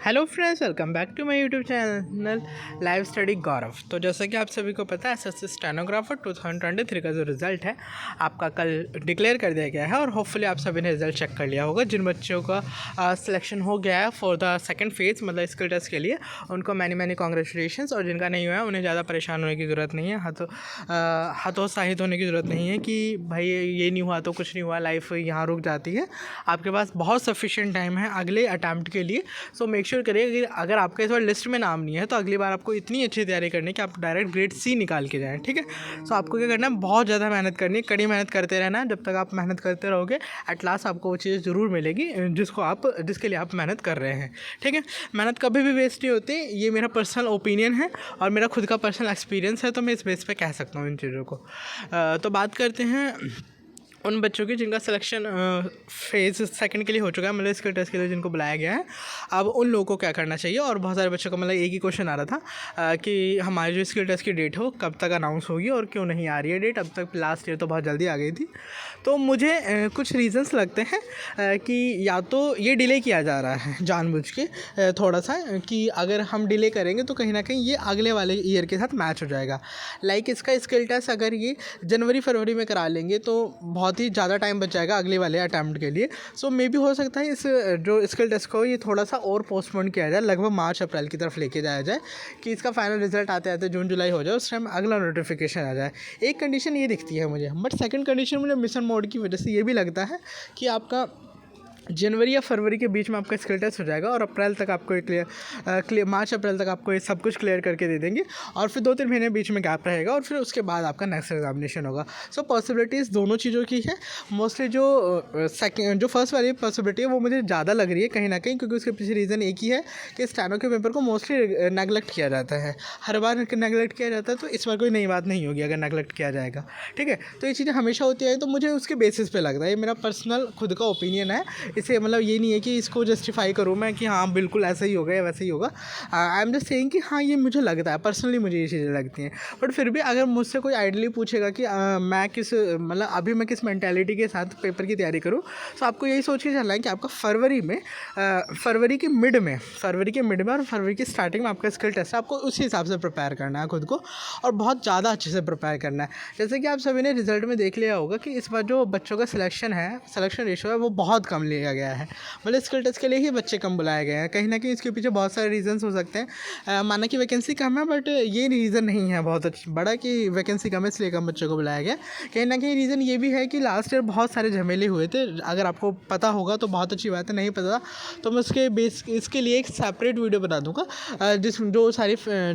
Hello friends, welcome back to my YouTube channel live study Gaurav. तो जैसा कि आप सभी को पता है, एसएससी स्टेनोग्राफर 2023 का जो रिज़ल्ट है आपका कल डिक्लेयर कर दिया गया है और होपफुली आप सभी ने रिज़ल्ट चेक कर लिया होगा। जिन बच्चों का सिलेक्शन हो गया है फॉर द सेकंड फेज़ मतलब स्किल टेस्ट के लिए, उनको मैनी कॉन्ग्रेचुलेशंस। और जिनका नहीं हुआ है उन्हें ज़्यादा परेशान होने की ज़रूरत नहीं है, हतोत्साहित होने की ज़रूरत नहीं है कि भाई ये नहीं हुआ तो कुछ नहीं हुआ, लाइफ यहाँ रुक जाती है। आपके पास बहुत सफिशिएंट टाइम है अगले अटैम्प्ट के लिए। सो मेक श्योर करिए कि अगर आपका इस बार लिस्ट में नाम नहीं है तो अगली बार आपको इतनी अच्छी तैयारी करनी है कि आप डायरेक्ट ग्रेड सी निकाल के जाएँ, ठीक है। सो आपको क्या करना है, बहुत ज़्यादा मेहनत करनी है, कड़ी मेहनत करते रहना है। जब तक आप मेहनत करते रहोगे एट लास्ट आपको वो चीज़ ज़रूर मिलेगी जिसके लिए आप मेहनत कर रहे हैं, ठीक है। मेहनत कभी भी वेस्ट नहीं होती, ये मेरा पर्सनल ओपिनियन है और मेरा खुद का पर्सनल एक्सपीरियंस है, तो मैं इस बेस पे कह सकता हूँ इन चीज़ों को। तो बात करते हैं उन बच्चों की जिनका सिलेक्शन फेज़ सेकंड के लिए हो चुका है, मतलब स्किल टेस्ट के लिए जिनको बुलाया गया है। अब उन लोगों को क्या करना चाहिए, और बहुत सारे बच्चों का मतलब एक ही क्वेश्चन आ रहा था कि हमारी जो स्किल टेस्ट की डेट हो कब तक अनाउंस होगी और क्यों नहीं आ रही है डेट। अब तक लास्ट ईयर तो बहुत जल्दी आ गई थी। तो मुझे कुछ रीज़न्स लगते हैं कि या तो ये डिले किया जा रहा है जानबूझ के थोड़ा सा, कि अगर हम डिले करेंगे तो कहीं ना कहीं ये अगले वाले ईयर के साथ मैच हो जाएगा। लाइक इसका स्किल टेस्ट अगर ये जनवरी फरवरी में करा लेंगे तो बहुत ही ज़्यादा टाइम बच जाएगा अगले वाले अटैम्प्ट के लिए। सो मे भी हो सकता है इस जो स्किल टेस्ट को ये थोड़ा सा और पोस्टपोन किया जाए, लगभग मार्च अप्रैल की तरफ लेके जाया जाए कि इसका फाइनल रिजल्ट आते आते जून जुलाई हो जाए, उस टाइम अगला नोटिफिकेशन आ जाए। एक कंडीशन ये दिखती है मुझे, बट सेकंड कंडीशन मुझे मिशन मोड की वजह से ये भी लगता है कि आपका जनवरी या फरवरी के बीच में आपका स्किल टेस्ट हो जाएगा और अप्रैल तक आपको मार्च अप्रैल तक आपको ये सब कुछ क्लियर करके दे देंगे और फिर 2-3 महीने बीच में गैप रहेगा और फिर उसके बाद आपका नेक्स्ट एग्जामिनेशन होगा। सो पॉसिबिलिटीज़ दोनों चीज़ों की है। मोस्टली जो फर्स्ट वाली पॉसिबिलिटी है वो मुझे ज़्यादा लग रही है कहीं ना कहीं, क्योंकि उसके पीछे रीज़न एक ही है कि स्टेनो के पेपर को मोस्टली नेगलेक्ट किया जाता है। हर बार नेगलेक्ट किया जाता है, तो इस बार कोई नई बात नहीं होगी अगर नेगलेक्ट किया जाएगा, ठीक है। तो ये चीज़ें हमेशा होती है, तो मुझे उसके बेसिस पे लगता है, ये मेरा पर्सनल खुद का ओपिनियन है। इसे मतलब ये नहीं है कि इसको जस्टिफाई करूँ मैं कि हाँ बिल्कुल ऐसा ही होगा या वैसा ही होगा। आई एम जस्ट सेइंग कि हाँ ये मुझे लगता है, पर्सनली मुझे ये चीज़ें लगती हैं। बट फिर भी अगर मुझसे कोई आइडियली पूछेगा कि मैं अभी मैं किस मेंटालिटी के साथ पेपर की तैयारी करूँ, तो आपको यही सोच के चलना है कि आपका फरवरी के मिड में और फरवरी की स्टार्टिंग में आपका स्किल टेस्ट है। आपको उसी हिसाब से प्रिपेयर करना है खुद को और बहुत ज़्यादा अच्छे से प्रिपेयर करना है। जैसे कि आप सभी ने रिजल्ट में देख लिया होगा कि इस बार जो बच्चों का सिलेक्शन रेशियो है वो बहुत कम लिया गया है। मतलब स्किल टेस्ट के लिए ही बच्चे कम बुलाए गए हैं। कहीं ना कहीं इसके पीछे बहुत सारे रीजंस हो सकते हैं। माना कि वैकेंसी कम है, बट ये रीज़न नहीं है बहुत बड़ा कि वैकेंसी कम है इसलिए कम बच्चों को बुलाया गया। कहीं ना कहीं रीज़न ये भी है कि लास्ट ईयर बहुत सारे झमेले हुए थे। अगर आपको पता होगा तो बहुत अच्छी बात है, नहीं पता तो मैं इसके लिए एक सेपरेट वीडियो बना दूंगा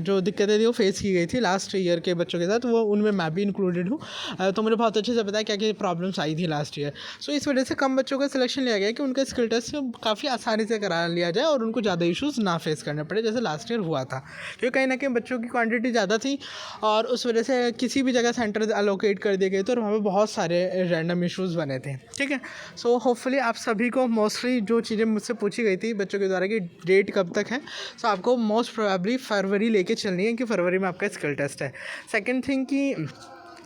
जो दिक्कतें थी वो फेस की गई थी लास्ट ईयर के बच्चों के साथ, वो उनमें मैं भी इंक्लूडेड हूँ। तो मुझे बहुत अच्छे से पता है क्या क्या प्रॉब्लम्स आई थी लास्ट ईयर। सो इस वजह से कम बच्चों का सिलेक्शन लिया गया कि उनका स्किल टेस्ट काफ़ी आसानी से करा लिया जाए और उनको ज़्यादा इश्यूज़ ना फेस करने पड़े जैसे लास्ट ईयर हुआ था, क्योंकि कहीं ना कहीं बच्चों की क्वांटिटी ज़्यादा थी और उस वजह से किसी भी जगह सेंटर अलोकेट कर दिए गए थे और वहाँ पे बहुत सारे रैंडम इश्यूज़ बने थे, ठीक है। सो होपफुली आप सभी को मोस्टली जो चीज़ें मुझसे पूछी गई थी बच्चों के द्वारा कि डेट कब तक है, सो आपको मोस्ट प्रोबेबली फरवरी लेके चलनी है कि फरवरी में आपका स्किल टेस्ट है। सेकेंड थिंग कि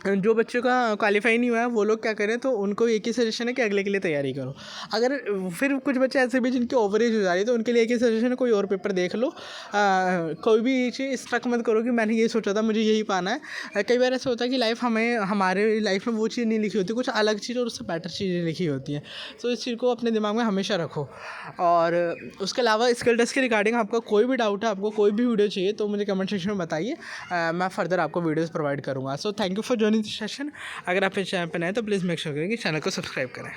जो बच्चों का क्वालिफाई नहीं हुआ है वो लोग क्या करें, तो उनको एक ही सजेशन है कि अगले के लिए तैयारी करो। अगर फिर कुछ बच्चे ऐसे भी जिनकी ओवरेज हो जा रही है तो उनके लिए एक ही सजेशन है, कोई और पेपर देख लो। कोई भी चीज़ स्ट्रक मत करो कि मैंने ये सोचा था मुझे यही पाना है। कई बार ऐसा होता है कि हमारे लाइफ में वो चीज़ नहीं लिखी होती, कुछ अलग चीज़ और उससे बेटर चीज़ें लिखी होती हैं। तो इस चीज़ को अपने दिमाग में हमेशा रखो। और उसके अलावा स्किल टेस्ट के रिगार्डिंग आपका कोई भी डाउट है, आपको कोई भी वीडियो चाहिए तो मुझे कमेंट सेक्शन में बताइए, मैं फर्दर आपको वीडियोज़ प्रोवाइड करूँगा। So thank you for joining this session. अगर आप इस चैनल पर नए तो प्लीज़ मेक श्योर करें कि चैनल को सब्सक्राइब करें।